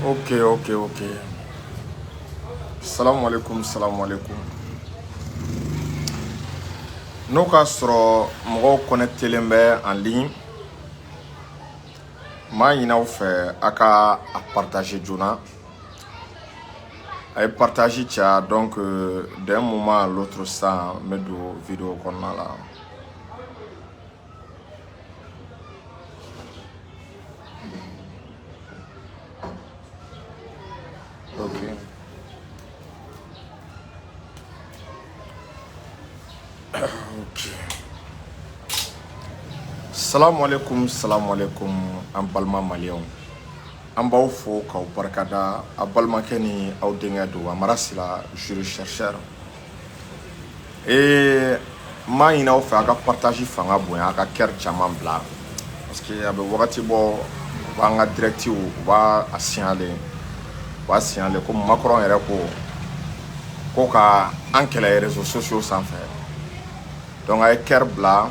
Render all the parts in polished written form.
Ok. Salam alaikum. Nous avons connecté en ligne. Je fait à partager Juna. À partager donc d'un moment à l'autre ça met de vidéo qu'on a là. Ok. Salam alaikum en balma malien. An b'aw fo k'aw barikada a balimakɛ ni aw denkɛ don Amara Sila jury chercheur m'a ɲini aw fɛ a ka partage fanga bonya a ka cœur caman bila parce que a bɛ wagati bɔ u b'an ka directive u b'a signaler ko Macron yɛrɛ ko ka an kɛlɛ réseaux sociaux sanfɛ donc a ye cœur bila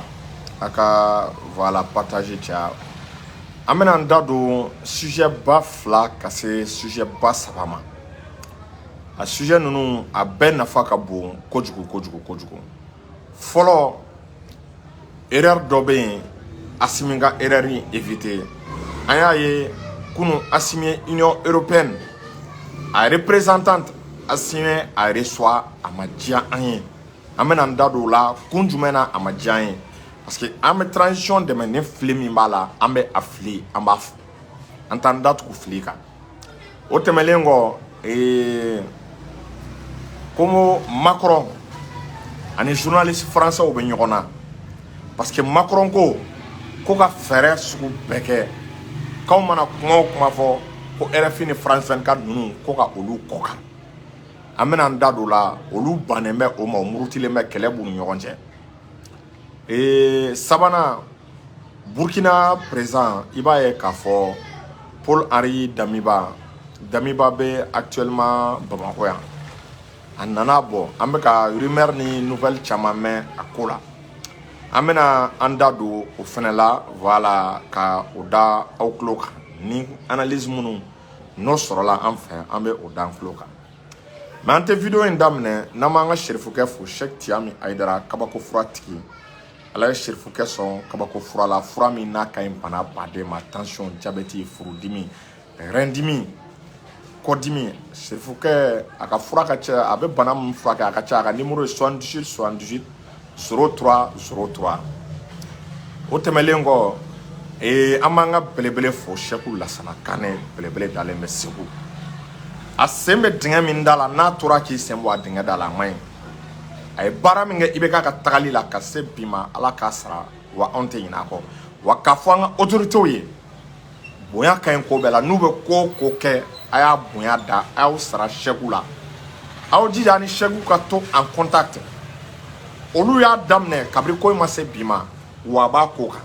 a ka voilà partage caya. An bɛna an da don sujet ba fila ka se sujet ba saba ma. A sujet ninnu a bɛɛ nafa ka bon kojugu. Fɔlɔ erreur dɔ bɛ yen Assimi ka erreur in éviter. An y'a ye kunu Assimi Union européenne a représentante Assimi a reçoit a ma diya an ye. An bɛna an da don o la kun jumɛn na a ma diya an ye. Parce que an bɛ transition dɛmɛ ni fili min b'a la an bɛ a fili an b'a fo an t'an datugu fili kan. O tɛmɛlen kɔ comme Macron ani journaliste français bɛ ɲɔgɔn na parce que Macron ko ka fɛɛrɛ sugu bɛɛ kɛ k'aw mana kuma fɔ ko RFI ni France 24 ninnu ko ka olu kɔ kan. An bɛna an da don o la olu bannen bɛ o ma o murutilen bɛ kɛlɛ b'u ni ɲɔgɔn cɛ. Sabana Burkina président i b'a ye k'a fɔ Paul-Henri Damiba bɛ actuellement Bamako yan. A nana bɔ an bɛ ka rumeur ni nouvelle caman mɛn a ko la. An bɛna an da don o fɛnɛ la voilà ka o da aw tulo kan ni analyse minnu n'o sɔrɔla an fɛ an bɛ o da an tulo kan. Mais an tɛ vidéo in daminɛ n'an m'an ka serifukɛ fo Cheikh Tiyami Ayidara kabako fura tigi. Ala ye serifukɛ sɔn kabako fura la fura min n'a ka ɲi bana baden ma tension diabète furudimi rein dimi kɔdimi serifukɛ a ka fura ka ca a bɛ bana min furakɛ a ka ca a ka numéro ye 78 03 o tɛmɛlen kɔ an b'an ka belebele fo Cheikh Lasana Kanɛ belebele dalen bɛ Segu a sen bɛ dingɛ min da la n'a tora k'i sen bɔ a dingɛ da la a man ɲi. A ye baara min kɛ IBK ka tagali la ka se bi ma Ala k'a sara wa anw tɛ ɲinɛ a kɔ wa k'a fɔ an ka autorités ye bonya ka ɲi ko bɛɛ la n'u bɛ ko kɛ a y'a bonya da a y'aw sara Cheikh la aw jija ni Cheikh ka to en contact olu y'a daminɛ kabiri ko in ma se bi ma wa a b'a ko kan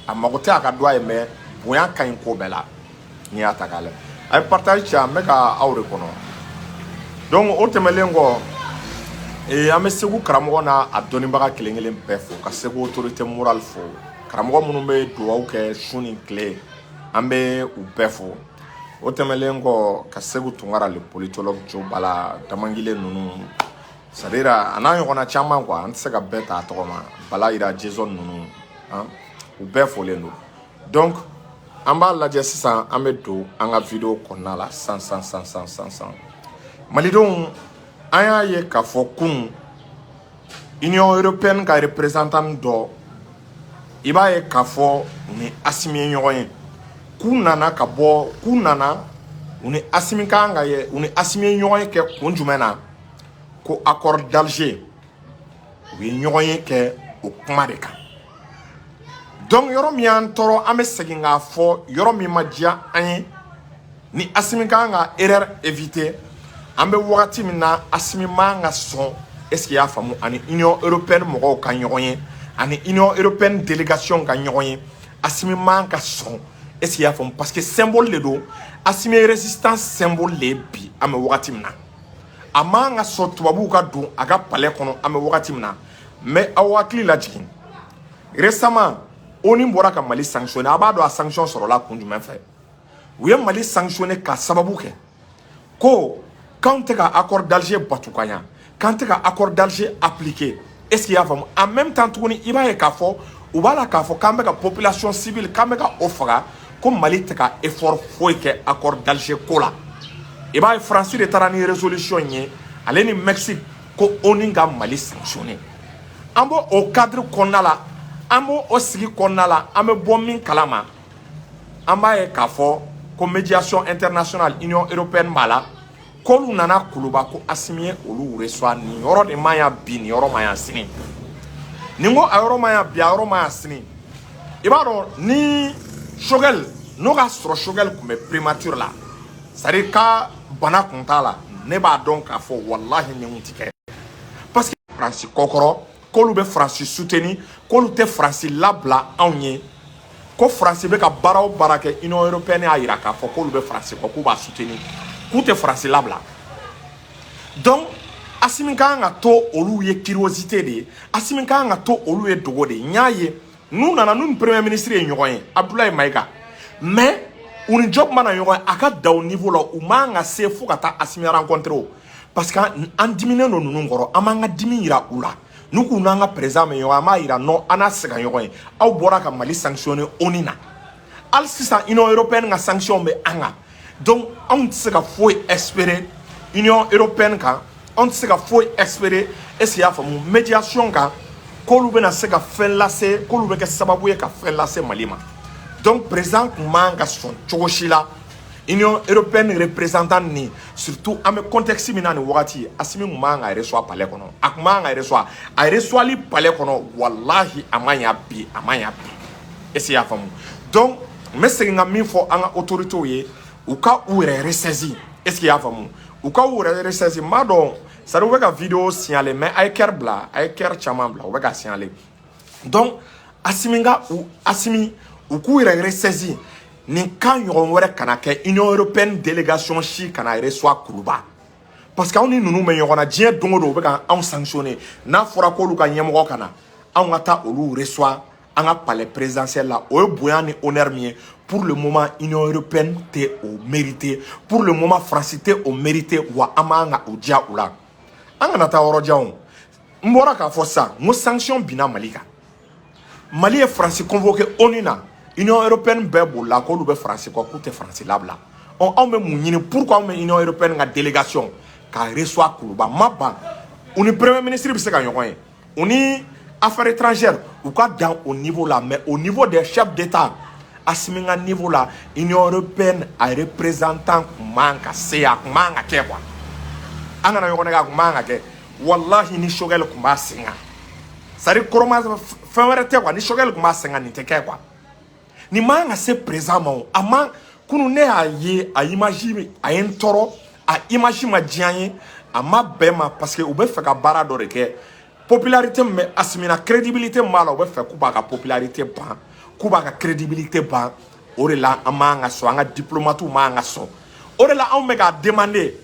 a mago tɛ a ka don a ye mais bonya ka ɲi ko bɛɛ la n'i y'a ta k'a lajɛ a ye partage caya n bɛ ka aw de kɔnɔ donc o tɛmɛlen kɔ an bɛ Segu karamɔgɔ n'a a dɔnnibaga kelen bɛɛ fo ka Segu autorité morale fo karamɔgɔ minnu bɛ dugawu kɛ su ni tile an bɛ u bɛɛ fo o tɛmɛlen kɔ ka Segu Tunkara le politologue Jo Bala Damangile ninnu c'est à dire a n'a ɲɔgɔnna caman quoi an tɛ se ka bɛɛ ta a tɔgɔ ma Bala Ira Jason ninnu u bɛɛ folen don donc an b'a lajɛ sisan an bɛ don an ka vidéo kɔnɔna la san malidenw an y'a ye k'a fɔ kun Union européenne ka représentant dɔ i b'a ye k'a fɔ ni Assimi ye ɲɔgɔn ye k'u nana u ni Assimi kan ka ye u ni Assimi ye ɲɔgɔn ye kɛ kun jumɛn na ko accord d'Alger u ye ɲɔgɔn ye kɛ o kuma de kan donc yɔrɔ min y'an tɔɔrɔ an bɛ segin k'a fɔ yɔrɔ min ma diya an ye ni Assimi kan ka erreur éviter an bɛ wagati min na Assimi man ka sɔn est-ce qu'il y'a faamu ani Union européenne mɔgɔw ka ɲɔgɔn ye ani Union européenne délégation ka ɲɔgɔn ye Assimi man ka sɔn est-ce qu'il y'a faamu parce que symbole de don Assimi ye résistance symbole de bi an bɛ wagati min na a man ka sɔn tubabuw ka don a ka palais kɔnɔ an bɛ wagati min na mais aw hakili lajigin récemment ONU bɔra ka Mali sanctionner a b'a dɔn a sanction sɔrɔla kun jumɛn fɛ u ye Mali sanctionné ka sababu kɛ ko quand tɛ ka accord d'Alger batu ka ɲa quand tɛ ka accord d'Alger appliqué est-ce qu'il y a faamu en même temps tuguni i b'a ye k'a fɔ u b'a la k'a fɔ k'an bɛ ka population civile k'an bɛ ka o faga ko Mali tɛ ka effort foyi kɛ accord d'Alger ko la i b'a ye France de taara ni résolution ye ale ni Mexique ko ONU ka Mali sanctionné an b'o o cadre kɔnɔna la an b'o o sigi kɔnɔna la an bɛ bɔ min kalama an b'a ye k'a fɔ ko médiation internationale Union européenne b'a la k'olu nana kuluba ko Assimi ye olu reçoit nin yɔrɔ de ma ya bi nin yɔrɔ ma ya sini ni ko a yɔrɔ ma ya bi a yɔrɔ ma ya sini i b'a dɔn ni Choguel n'o ka sɔrɔ Choguel tun bɛ primature la c'est-à-dire ka bana kun t'a la ne b'a dɔn k'a fɔ wallahi nin kun ti kɛ parce que France kɔkɔrɔ k'olu bɛ France soutenir k'olu tɛ France labila anw ye ko France bɛ ka baara o baara kɛ Union européenne y'a yira k'a fɔ k'olu bɛ France kɔ k'u b'a soutenir k'u tɛ France labila donc Assimi kan ka to olu ye curiosité de ye Assimi kan ka to olu ye dogo de ye n y'a ye n'u nana n'u ni premier ministre ye ɲɔgɔn ye Abdoulaye Maïga mais u ni Job mana ɲɔgɔn ye a ka da o niveau la u man ka se fo ka taa Assimi rencontrer o parce que an diminen don ninnu kɔrɔ an b'an ka dimi yira u la n'u k'u n'an ka président mɛ ɲɔgɔn an b'a yira non an n'a se ka ɲɔgɔn ye aw bɔra ka Mali sanctionner ONU na hali sisan Union européenne ka sanction bɛ an kan donc anw tɛ se ka foyi espérer Union européenne kan anw tɛ se ka foyi espérer est-ce que y'a faamu médiation kan k'olu bɛna se ka fɛn lase k'olu bɛ kɛ sababu ye ka fɛn lase Mali ma donc président kun man ka sɔn cogo si la Union européenne représentant ni surtout an bɛ contexte min na nin wagati Assimi kun man ka reçoit palais kɔnɔ a kun man ka reçoit a reçoitli palais kɔnɔ wallahi a ma ɲa bi a ma ɲa bi est-ce que y'a faamu donc n bɛ segin ka min fɔ an ka autorités ye u ka u yɛrɛ ressaisir est-ce que y'a faamu u ka u yɛrɛ ressaisir n b'a dɔn c'est à dire u bɛ ka vidéo signaler mais a ye kɛr bila a ye kɛr caman bila u bɛ ka signaler donc Assimi u k'u yɛrɛ ressaisir nin kan ɲɔgɔn wɛrɛ kana kɛ Union européenne délégation si kana reçoit Kuluba parce que anw ni ninnu bɛ ɲɔgɔn na diɲɛ don o don u bɛ ka anw sanctionner n'a fɔra k'olu ka ɲɛmɔgɔ kana anw ka taa olu reçoit an ka palais présidentiel la o ye bonya ni honneur min ye pour le moment Union européenne tɛ o mérité pour le moment France tɛ o mérité wa an b'an ka o diya u la an kana taa yɔrɔ jan o n bɔra k'a fɔ sisan n ko sanction binna Mali kan Mali ye France convoqué ONU na Union européenne bɛɛ bolila k'olu bɛ France kɔ k'u tɛ France labila anw bɛ mun ɲini pourquoi anw bɛ Union européenne ka délégation ka reçoit Kuluba ma ban u ni premier ministre bɛ se ka ɲɔgɔn ye u ni affaires étrangères u ka dan au niveau là mais au niveau des chefs d'État Assimi ka niveau là Union européenne a représentant kun man ka se a kun man ka kɛ quoi an kana ɲɔgɔn nɛgɛ a kun man ka kɛ wallahi ni Choguel kun b'a sen kan c'est-à-dire kɔrɔma fɛn wɛrɛ tɛ quoi ni Choguel kun b'a sen kan nin tɛ kɛ quoi ni man ka se présent ma o a man kunu ne y'a ye a image a ye n tɔɔrɔ a image ma diya n ye a ma bɛn ma parce que u bɛ fɛ ka baara dɔ de kɛ popularité min bɛ Assimi na crédibilité min b'a la u bɛ fɛ k'u b'a ka popularité ban k'u b'a ka crédibilité ban o de la an man ka sɔn an ka diplomates man ka sɔn o de la anw bɛ k'a demander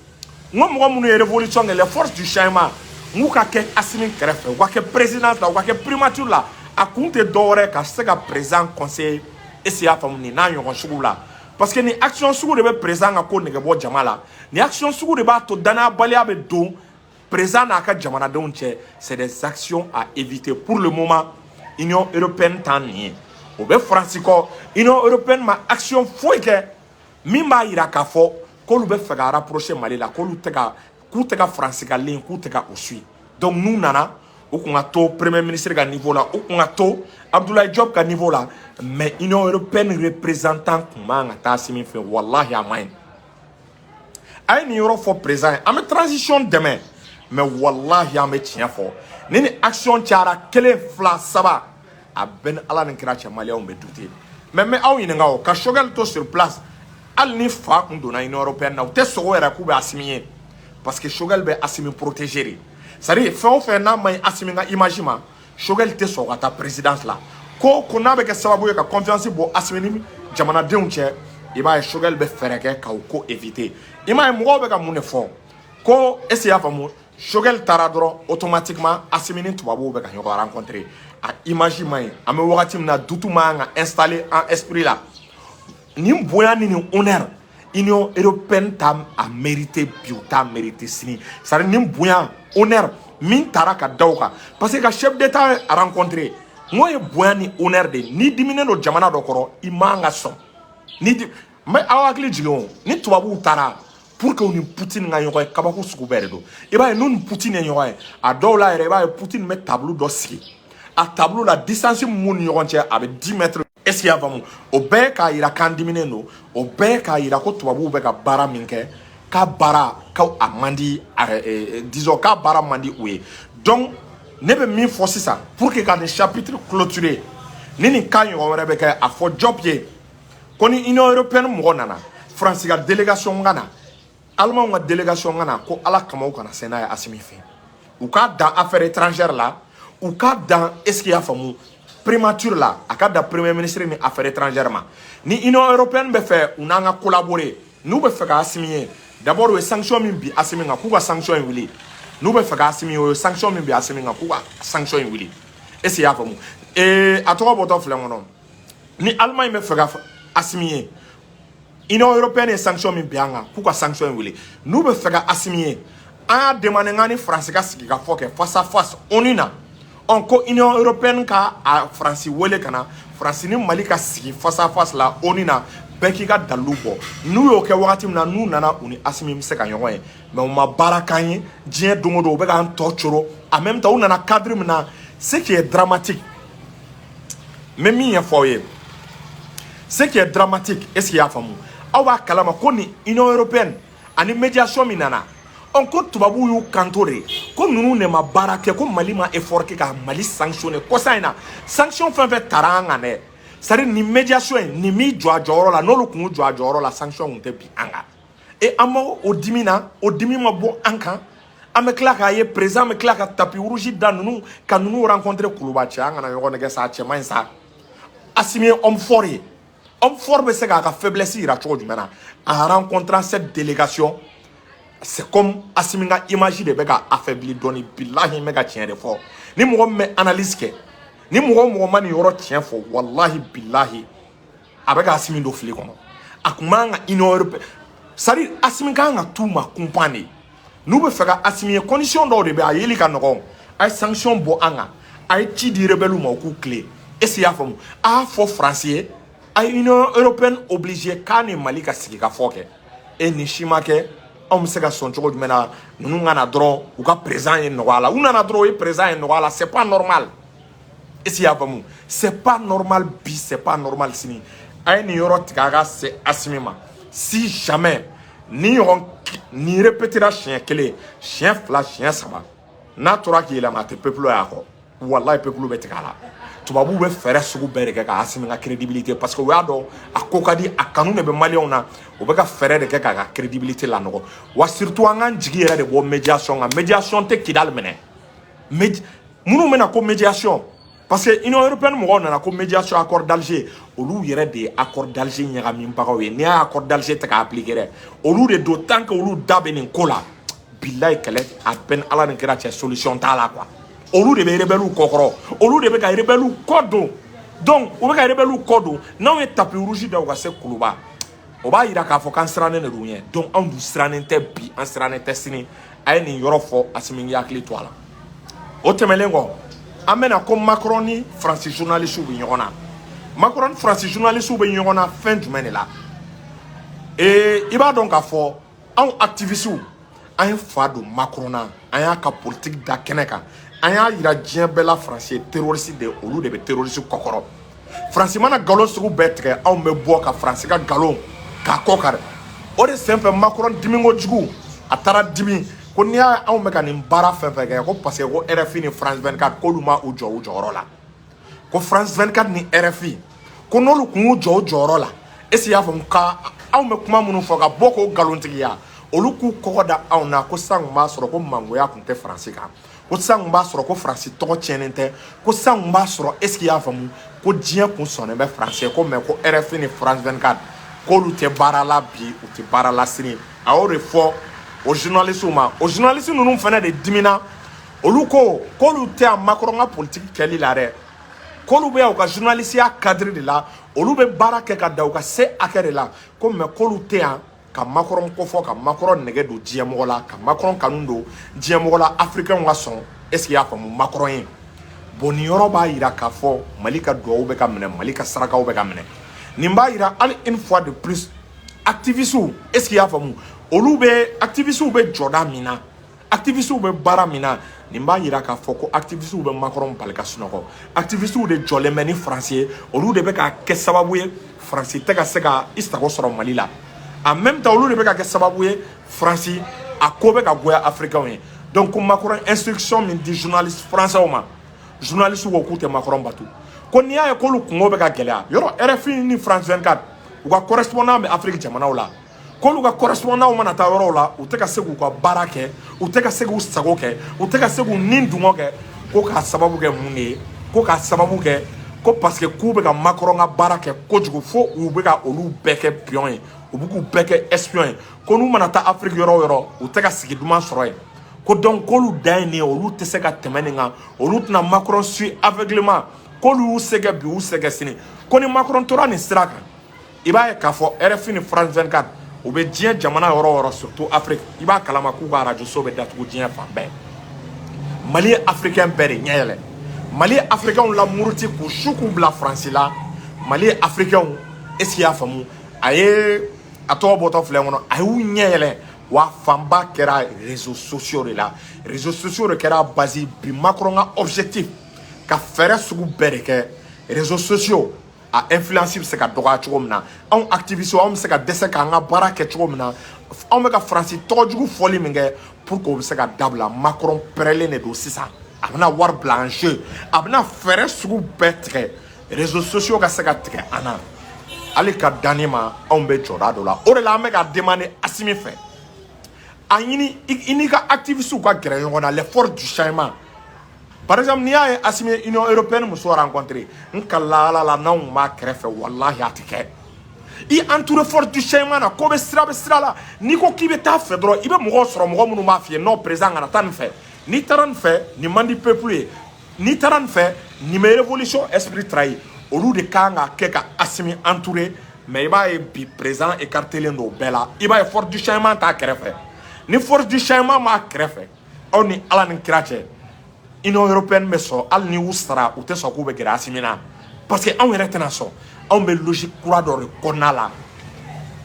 n ko mɔgɔ minnu ye révolution kɛ les forces du changement n k'u ka kɛ Assimi kɛrɛfɛ u ka kɛ présidence la u ka kɛ primature la a kun tɛ dɔwɛrɛ ka se ka président conseiller est-ce que y'a faamu nin n'a ɲɔgɔn sugu la parce que ni action sugu de bɛ président ka ko nɛgɛ bɔ jama la ni action sugu de b'a to danayabaliya bɛ don président n'a ka jamanadenw cɛ c'est des actions à éviter pour le moment Union européenne t'an nin ye o bɛ France kɔ Union européenne ma action foyi kɛ min b'a yira k'a fɔ k'olu bɛ fɛ ka rapprocher Mali la k'u tɛ ka France ka ligne k'u tɛ ka o suivre donc n'u nana u kun ka to premier ministre ka niveau la u kun ka to Abdoulaye Diop ka niveau la mais Union européenne représentant kun man ka taa Assimi fɛ wallahi a man ɲi a ye nin yɔrɔ fɔ président ye an bɛ transition dɛmɛ mais wallahi an bɛ tiɲɛ fɔ ni ni action cayara kelen fila saba a bɛɛ ni ala ni kira cɛ maliyɛnw bɛ douter mais n bɛ aw ɲininka o ka Choguel to sur place hali ni fa kun donna Union européenne na u tɛ sogo yɛrɛ k'u bɛ Assimi ye parce que Choguel bɛ Assimi protéger de c'est-à-dire fɛn o fɛn n'a ma ɲi Assimi ka image ma Choguel tɛ sɔn ka taa présidence la ko n'a bɛ kɛ sababu ye ka confiance bɔ Assimi ni jamanadenw cɛ i b'a ye Choguel bɛ fɛɛrɛ kɛ k'o ko éviter i m'a ye mɔgɔw bɛ ka mun de fɔ ko est-ce que y'a faamu Choguel taara dɔrɔn automatiquement Assimi ni tubabuw bɛ ka ɲɔgɔn rencontrer a image ma ɲi an bɛ wagati min na doute man kan ka installer en esprit la ni bonya ni honneur Union européenne a mérité biota mérité sini ça ni bonya honneur min taraka dawka parce que chef d'état a rencontré moi bonya ni honneur de ni dimine no jamana dokoro imanga son ni mais awakli jigon ni tubabu tara pour que ni Poutine nga yoy kabako suku beredo e ba non Poutine yoy a dola ere ba Poutine met tableau dossier a tableau la distance mon yorontia avec 10 mètres est-ce qu'il y a vraiment au beka ira kandimine no au beka ira ko tubabu beka bara minke ka bara ka amandi disons ka bara mandi oui donc ne be mi forcer ça pour que quand le chapitre clôturé ni kan yo rebeka a fo job ye koni Union européenne mo nana France ga délégation ngana Allemand nga délégation ngana ko ala kama o kana sena ya asimi fe ou ka dans affaires étrangères là ou ka dans est-ce qu'il y a famu primature là akada premier ministre ni affaires étrangères ma ni Union européenne be fait unanga collaborer nous be fait ka asimi d'abord les sanctions min bi asimi nga ku ka sanction wili nous be fait ka asimi o sanction min bi asimi nga ku ka sanction wili est-ce qu'il y a famu et à toi boto flengono ni Allemagne me fait ka asimi Union européenne sanction min bianga pourquoi sanction wili nous be fega assimiller a demandé ngani France ka sigi ka foke face à face onina onko Union européenne ka a France wele kana France ni Mali ka sigi face à face la onina beki ka dalubo nous yo ke wakati na nous nana uni assimi mi se ka yoy mais on ma barakanye dien dongodo be ka torchoro en même temps on nana cadre mina ce qui est dramatique même mi foyer ce qui est dramatique est-ce qu'il y a famu awa kalama koni Union européenne ani médiation minana on ko tubabu yu kantore ko nunu ne ma barake ko Mali ma effort ke ka Mali sanctionner ko saina sanction fait taranga ne sari ni médiation ni mi joro la no lu kun joro la sanction unte bi anga et amo o dimina o dimima bo anka ame klaka ye présent me klaka tapi rouge dans nous quand nous rencontrer Kuluba anga na yo ne sa chema sa assimier homme fort be se ka faiblesse ira chogo jumena en rencontrant cette délégation c'est comme asiminga image de bega affaibli doni billahi mega tien de fort ni mo me analyse ke ni mo mani yoro tien fo wallahi billahi abega asimin do fili kono akumanga Union européenne sari asiminga nga tuma compagnie nous be fega asimier condition do de be ayeli ka no ay sanction bo anga ay ti di rebelu mo ku clé et c'est ya fam a fo français a Union européenne obligée kane Mali ka sigi ka foke et ni shimake on se ka son chogo mena nous ngana dron ou ka présent en wala ou nana dron et présent en wala c'est pas normal et si yapamu c'est pas normal bi c'est pas normal sini ay ni yoro tikaga c'est assimima si jamais ni répétera chien clé chien flash chien saba na tora ki la mate peuple ya ko wallahi peuple betikala tubabu be fere sugu bereke ka asiminga crédibilité parce que wado akokadi akanu ne be malion na o be ka fere de ka crédibilité la no wa surtout anga jigi era de bo médiation te kidal mene munu mena ko médiation parce que Union européenne mo na ko médiation accord d'Alger olu yere de accord d'Alger nyaga min bagawe ni accord d'Alger te ka appliquer olu de d'autant que olu dabeni kola billahi kale à peine ala ne kera solution ta la quoi olu de be rebelu kokoro olu de be ka rebelu kodo donc o be ka rebelu kodo non e tapi rouge da wa se kuluba o ba ira ka fo kan strane ne runye donc on du strane te bi an strane te sini ay ni yoro fo asimi yakli toala o temelengo amena ko Macron ni français journaliste ou nyona Macron français journaliste ou nyona fin du mene là et il va donc à fo en activiste un fado Macrona un ka politique da keneka aya ira dien bela français terroriste de olu de be terroriste kokoro français mana galon sugu betre on me bo ka français ka galon ka kokar o de simple Macron dimingo jugu atara dimi ko niya on me ka ni bara fefe ko parce que ko RFI ni France 24 ko luma o joro la ko France 24 ni RFI ko no lu ku joro la esi ya fam ka on me kuma munu fo ka boko galon tigiya olu ku kokoda on na ko sang ma soro ko mangoya kunte français ka ko sang ba soro ko français to tienente ko sang ba soro est-ce qu'il y a famu ko dien ko sonne be français ko me ko RFI ni France 24 ko lu te barala bi ou te barala sini a o refo o journaliste nous fene de dimina olu ko lu te a Macron politique keli la re k'olu bɛ u ka journalistya cadre de la olu bɛ baara kɛ ka da u ka se hakɛ de la ko mais k'olu tɛ yan ka Macron kofɔ ka Macron nɛgɛ don diɲɛmɔgɔ la ka Macron kanu don diɲɛmɔgɔ la africain ka sɔn est-ce qu'il y'a faamu Macron ye bon nin yɔrɔ b'a yira k'a fɔ Mali ka duwawu bɛ ka minɛ Mali ka sarakaw bɛ ka minɛ nin b'a yira hali une fois de plus activistes est-ce qu'il y'a faamu olu bɛ activistes bɛ jɔda min na activistes bɛ baara min na nin b'a yira k'a fɔ ko activistes bɛ Macron bali ka sunɔgɔ activistes de jɔlen bɛ ni France ye olu de bɛ ka kɛ sababu ye France tɛ ka se ka i sago sɔrɔ Mali la en même temps olu de bɛ ka kɛ sababu ye France a ko bɛ ka goya africains ye donc Macron instruction min di journaliste français ma journaliste ko k'u tɛ Macron batu ko n'i y'a ye k'olu kungo bɛ ka gɛlɛya yɔrɔ RFI ni France 24 u ka correspondant bɛ Afrique jamanaw la k'olu ka correspondant mana taa yɔrɔw la u tɛ ka se k'u ka baara kɛ u tɛ ka se k'u sago kɛ u tɛ ka se k'u nin dungɔ kɛ ko k'a sababu kɛ mun de ye ko k'a sababu kɛ ko parce que k'u bɛ ka Macron ka baara kɛ kojugu fo u bɛ ka olu bɛɛ kɛ pion ye u bɛ k'u bɛɛ kɛ espion ye ko n'u mana taa Afrique yɔrɔ o yɔrɔ u tɛ ka sigi duman sɔrɔ yen ko donc k'olu dan ye nin ye olu tɛ se ka tɛmɛ nin kan olu tɛna Macron suit aveuglément k'olu y'u sɛgɛ bi u sɛgɛ sini ko ni Macron tora nin sira kan i b'a ye k'a fɔ RFI ni France 24 u bɛ diɲɛ jamana yɔrɔ o yɔrɔ surtout Afrique i b'a kalama k'u ka radio so bɛ datugu diɲɛ fan bɛɛ Mali ye africain bɛɛ de ɲɛ yɛlɛ Mali ye africainw la muruti k'u su k'u bila France la Mali ye africainw est-ce qu'il y'a faamu a ye a tɔgɔ bɔtɔ filɛ kɔnɔ a y'u ɲɛ yɛlɛ wa fanba kɛra réseaux sociaux de la réseaux sociaux de kɛra base bi Macron ka objectif ka fɛɛrɛ sugu bɛɛ de kɛ réseaux sociaux a influence bɛ se ka dɔgɔya cogo min na anw activistes anw bɛ se ka dɛsɛ k'an ka baara kɛ cogo min na anw bɛ ka France tɔgɔ jugu fɔli min kɛ pour que o bɛ se ka dabila Macron pɛrɛlen de don sisan a bɛna wari bila en jeu a bɛna fɛɛrɛ sugu bɛɛ tigɛ réseaux sociaux ka se ka tigɛ an na hali ka danni ma anw bɛ jɔda dɔ la o de la an bɛ ka demander Assimi fɛ a ɲini i n'i ka activistes ka gɛrɛ ɲɔgɔn na les forces du changement par exemple n'i y'a ye Assimi Union européenne muso rencontré n kalila Ala la n'anw b'a kɛrɛfɛ wallahi a tɛ kɛ i entouré forces du changement na ko bɛ sira la n'i ko k'i bɛ taa fɛ dɔrɔn i bɛ mɔgɔw sɔrɔ mɔgɔ minnu b'a f'i ye non président kana taa nin fɛ n'i taara nin fɛ nin man di peuple ye n'i taara nin fɛ nin bɛ révolution esprit trahi olu de kan ka kɛ ka Assimi entouré mais i b'a ye bi président écarté len don bɛɛ la i b'a ye force du changement t'a kɛrɛfɛ ni force du changement m'a kɛrɛfɛ aw ni Ala ni kira cɛ Union européenne bɛ sɔn hali ni y'u sara u tɛ sɔn k'u bɛ gɛrɛ Assimi na parce que anw yɛrɛ tɛna sɔn anw bɛ logique kura dɔ de kɔnɔna la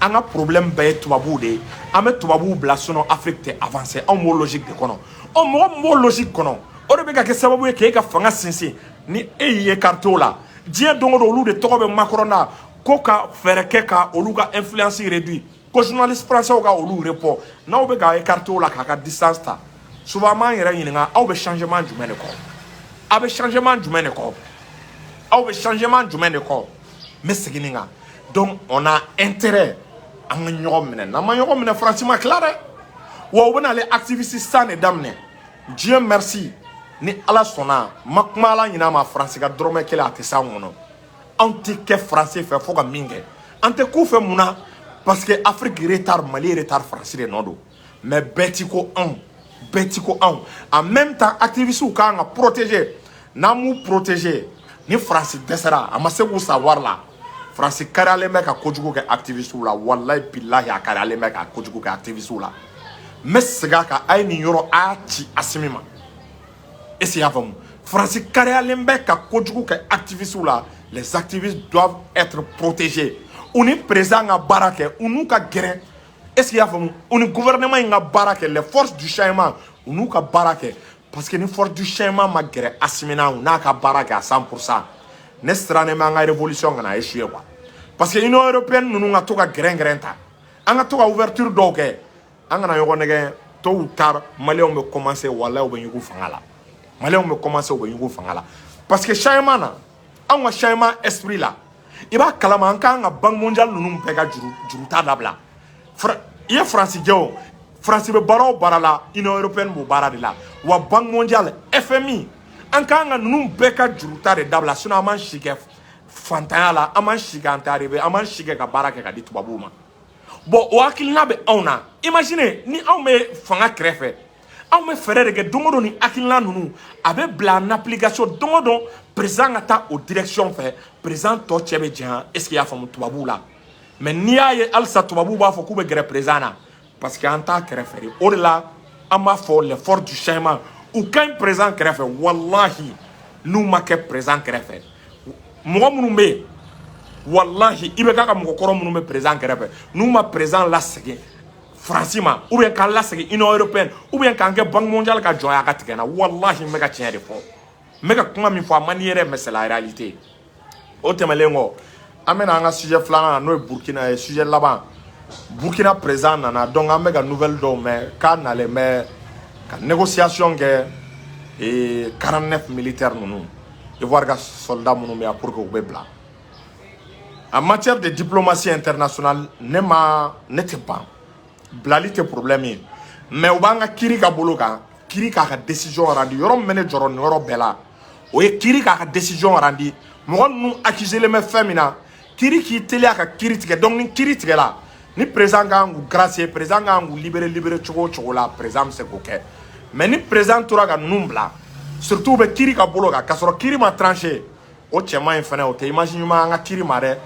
an ka problème bɛɛ ye tubabuw de ye an bɛ tubabuw bila sinon Afrique tɛ avancer anw b'o logique de kɔnɔ ɔ mɔgɔ min b'o logique kɔnɔ o de bɛ ka kɛ sababu ye k'e ka fanga sinsin ni e y'i écarté o la diɲɛ don o don olu de tɔgɔ bɛ Macron na ko ka fɛɛrɛ kɛ ka olu ka influence réduit ko journaliste français ka olu report n'aw bɛ ka écarté o la k'a ka distance ta souvent an b'an yɛrɛ ɲininka aw bɛ changement jumɛn de kɔ aw bɛ changement jumɛn de kɔ aw bɛ changement jumɛn de kɔ n bɛ segin nin kan donc on a intérêt an ka ɲɔgɔn minɛ n'an ma ɲɔgɔn minɛ France ma tila dɛ wa u bɛna ale activiste san de daminɛ Dieu merci ni Ala sɔnna ma kuma Ala ɲin'a ma France ka dɔrɔmɛ kelen a tɛ s'anw kɔnɔ anw tɛ kɛ France fɛ fo ka min kɛ an tɛ k'u fɛ mun na parce que Afrique retard Mali retard France de nɔ don mais bɛɛ ti ko anw bɛɛ ti ko anw en même temps activistes kan ka protéger n'an m'u protéger ni France dɛsɛra a ma se k'u savoir la France kariyalen bɛ ka kojugu kɛ activistes la wallahi billahi a kariyalen bɛ ka kojugu kɛ activistes la n bɛ segin a kan a ye nin yɔrɔ a y'a ci Assimi ma est-ce que y'a faamu France kariyalen bɛ ka kojugu kɛ activistes la les activistes doivent être protégés u ni président ka baara kɛ u n'u ka gɛrɛ est-ce que y'a faamu u ni gouvernement in ka baara kɛ les forces du changement u n'u ka baara kɛ parce que ni force du changement ma gɛrɛ Assimi na u n'a ka baara kɛ à 100% ne sirannen bɛ an ka révolution kana échouer quoi parce que Union européenne ninnu ka to ka gɛrɛn ta an ka to ka ouverture dɔw kɛ an kana ɲɔgɔn nɛgɛ tôt ou tard maliyɛnw bɛ commencer wallahi u bɛ ɲugu fanga la maliyɛnw bɛ commencer u bɛ ɲugu fanga la parce que changement na anw ka changement esprit la i b'a kalama an k'an ka banque mondiale ninnu bɛɛ ka juruta dabila i ye France jɛ o France bɛ baara o baara la Union européenne b'o baara de la wa banque mondiale FMI an k'an ka ninnu bɛɛ ka juruta de dabila sinon an m'an si kɛ fantanya la an m'an si kɛ an tɛ arrivé an m'an si kɛ ka baara kɛ ka di tubabuw ma bon o hakilina bɛ anw na imagine ni anw bɛ fanga kɛrɛfɛ Aw me fere de kɛ don o don ni hakilina ninnu a bɛ bila en application don o don président ka taa o direction fɛ président tɔ cɛ bɛ janya est ce que y'a faamu tubabuw la mais n'i y'a ye halisa tubabuw b'a fɔ k'u bɛ gɛrɛ président na parce que an t'a kɛrɛfɛ de o de la an b'a fɔ l'effort du changement u ka ɲi président kɛrɛfɛ wallahi n'u ma kɛ président kɛrɛfɛ mɔgɔ minnu bɛ yen wallahi i bɛ k'a ka mɔgɔkɔrɔ minnu bɛ président kɛrɛfɛ n'u ma président lasegin France ma ou bien k'an lasegin Union européenne ou bien k'an kɛ Banque mondiale ka jɔnya ka tigɛ n na wallahi n bɛ ka tiɲɛ de fɔ n bɛ ka kuma min fɔ a man di yɛrɛ mais c'est la réalité o tɛmɛlen kɔ an bɛna an ka sujet filanan n'o ye Burkina ye sujet laban Burkina président nana donc an bɛ ka nouvelle dɔw mɛn k'a nalen bɛ ka négociation kɛ 49 militaires ninnu Ivoire ka soldats minnu bɛ yan pour que u bɛ bila en matière de diplomatie internationale ne tɛ ban bilali tɛ problème ye mais u b'an ka kiiri ka bolo kan kiiri k'a ka décision rendi yɔrɔ min bɛ ne jɔrɔ nin yɔrɔ bɛɛ la o ye kiiri k'a ka décision rendi mɔgɔ ninnu accuselen bɛ fɛn min na kiiri k'i teliya ka kiiri tigɛ donc ni kiiri tigɛla ni président kan k'u gracier président kan k'u libérer cogo o cogo la président bɛ se k'o kɛ mais ni président tora ka ninnu bila surtout u bɛ kiiri ka bolo kan k'a sɔrɔ kiiri ma tranché o cɛman in fɛnɛ o tɛ image ɲuman an ka kiiri ma dɛ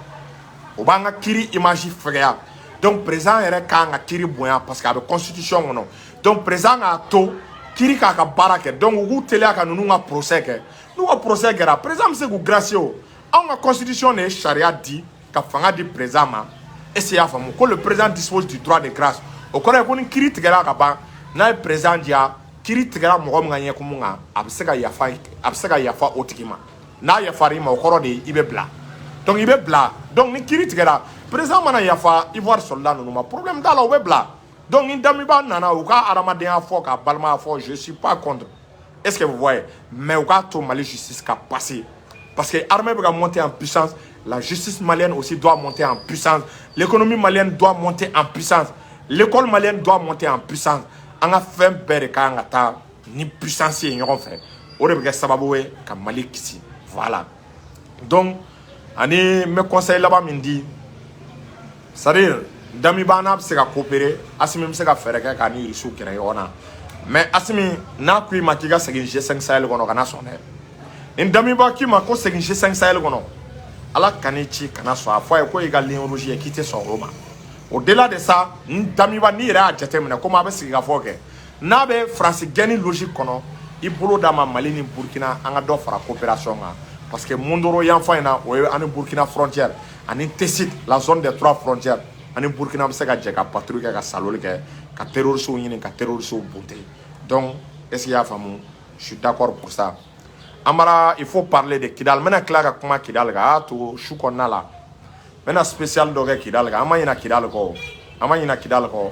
o b'an ka kiiri image fɛgɛya donc président yɛrɛ kan ka kiiri bonya parce que a bɛ constitution kɔnɔ donc président k'a to kiiri k'a ka baara kɛ donc u k'u teliya ka ninnu ka procès kɛ n'u ka procès kɛra président bɛ se k'u gracier o anw ka constitution de ye sariya di ka fanga di président ma est-ce que y'a faamu ko le président dispose du droit de grâce o kɔrɔ ye ko ni kiiri tigɛra ka ban n'a ye président diya kiiri tigɛra mɔgɔ min ka ɲɛkumu kan a bɛ se ka yafa o tigi ma n'a yafara i ma o kɔrɔ de ye i bɛ bila donc i bɛ bila donc ni kiiri tigɛra président mana yafa Ivoire soldat ninnu ma problème t'a la u bɛ bila donc ni Damiba nana u ka hadamadenya fɔ k'a balimaya fɔ je suis pas contre est-ce que vous voyez mais u k'a to Mali justice ka passer parce que armée bɛ ka monter en puissance la justice malienne aussi doit monter en puissance l'économie malienne doit monter en puissance l'école malienne doit monter en puissance an ka fɛn bɛɛ de kan ka taa ni puissance ye ɲɔgɔn fɛ o de bɛ kɛ sababu ye ka Mali kisi voilà donc ani n bɛ conseil laban min di c'est-à-dire Damiba n'a bɛ se ka coopérer Assimi bɛ se ka fɛɛrɛ kɛ k'a ni Irisiw gɛrɛ ɲɔgɔn na mais Assimi n'a ko i ma k'i ka segin G5 Sahel kɔnɔ kana sɔn dɛ ni Damiba k'i ma ko segin G5 Sahel kɔnɔ Ala kan'i ci kana sɔn a fɔ a ye ko i ka ligne rouge ye k'i tɛ sɔn o ma au-delà de ça Damiba n'i yɛrɛ y'a jateminɛ komi a bɛ sigi ka fɔ kɛ n'a bɛ France gɛnni logique kɔnɔ i bolo d'a ma Mali ni Burkina an ka dɔ fara coopération kan parce que Mondoro yan fan in na o ye ani Burkina frontière ani Tessit la zone des 3 frontières ani Burkina bɛ se ka jɛ ka patrouille kɛ ka saloli kɛ ka terroristes ɲini ka terroristes bute donc est-ce qu'il y a faamu je suis d'accord pour ça Amara il faut parler de Kidal n bɛna tila ka kuma Kidal kan a y'a to su kɔnɔna la n bɛna spécial dɔ kɛ Kidal kan an ma ɲinɛ Kidal kɔ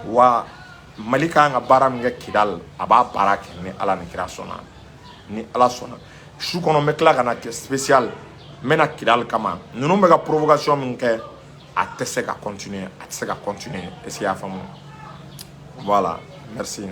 wa Mali ka kan ka baara min kɛ Kidal a b'a baara kɛ ni Ala ni kira sɔnna ni Ala sɔnna su kɔnɔ n bɛ tila ka na kɛ spécial n bɛna Kidal kama ninnu bɛ ka provocation min kɛ a tɛ se ka continuer est-ce qu'il y a faamu voilà merci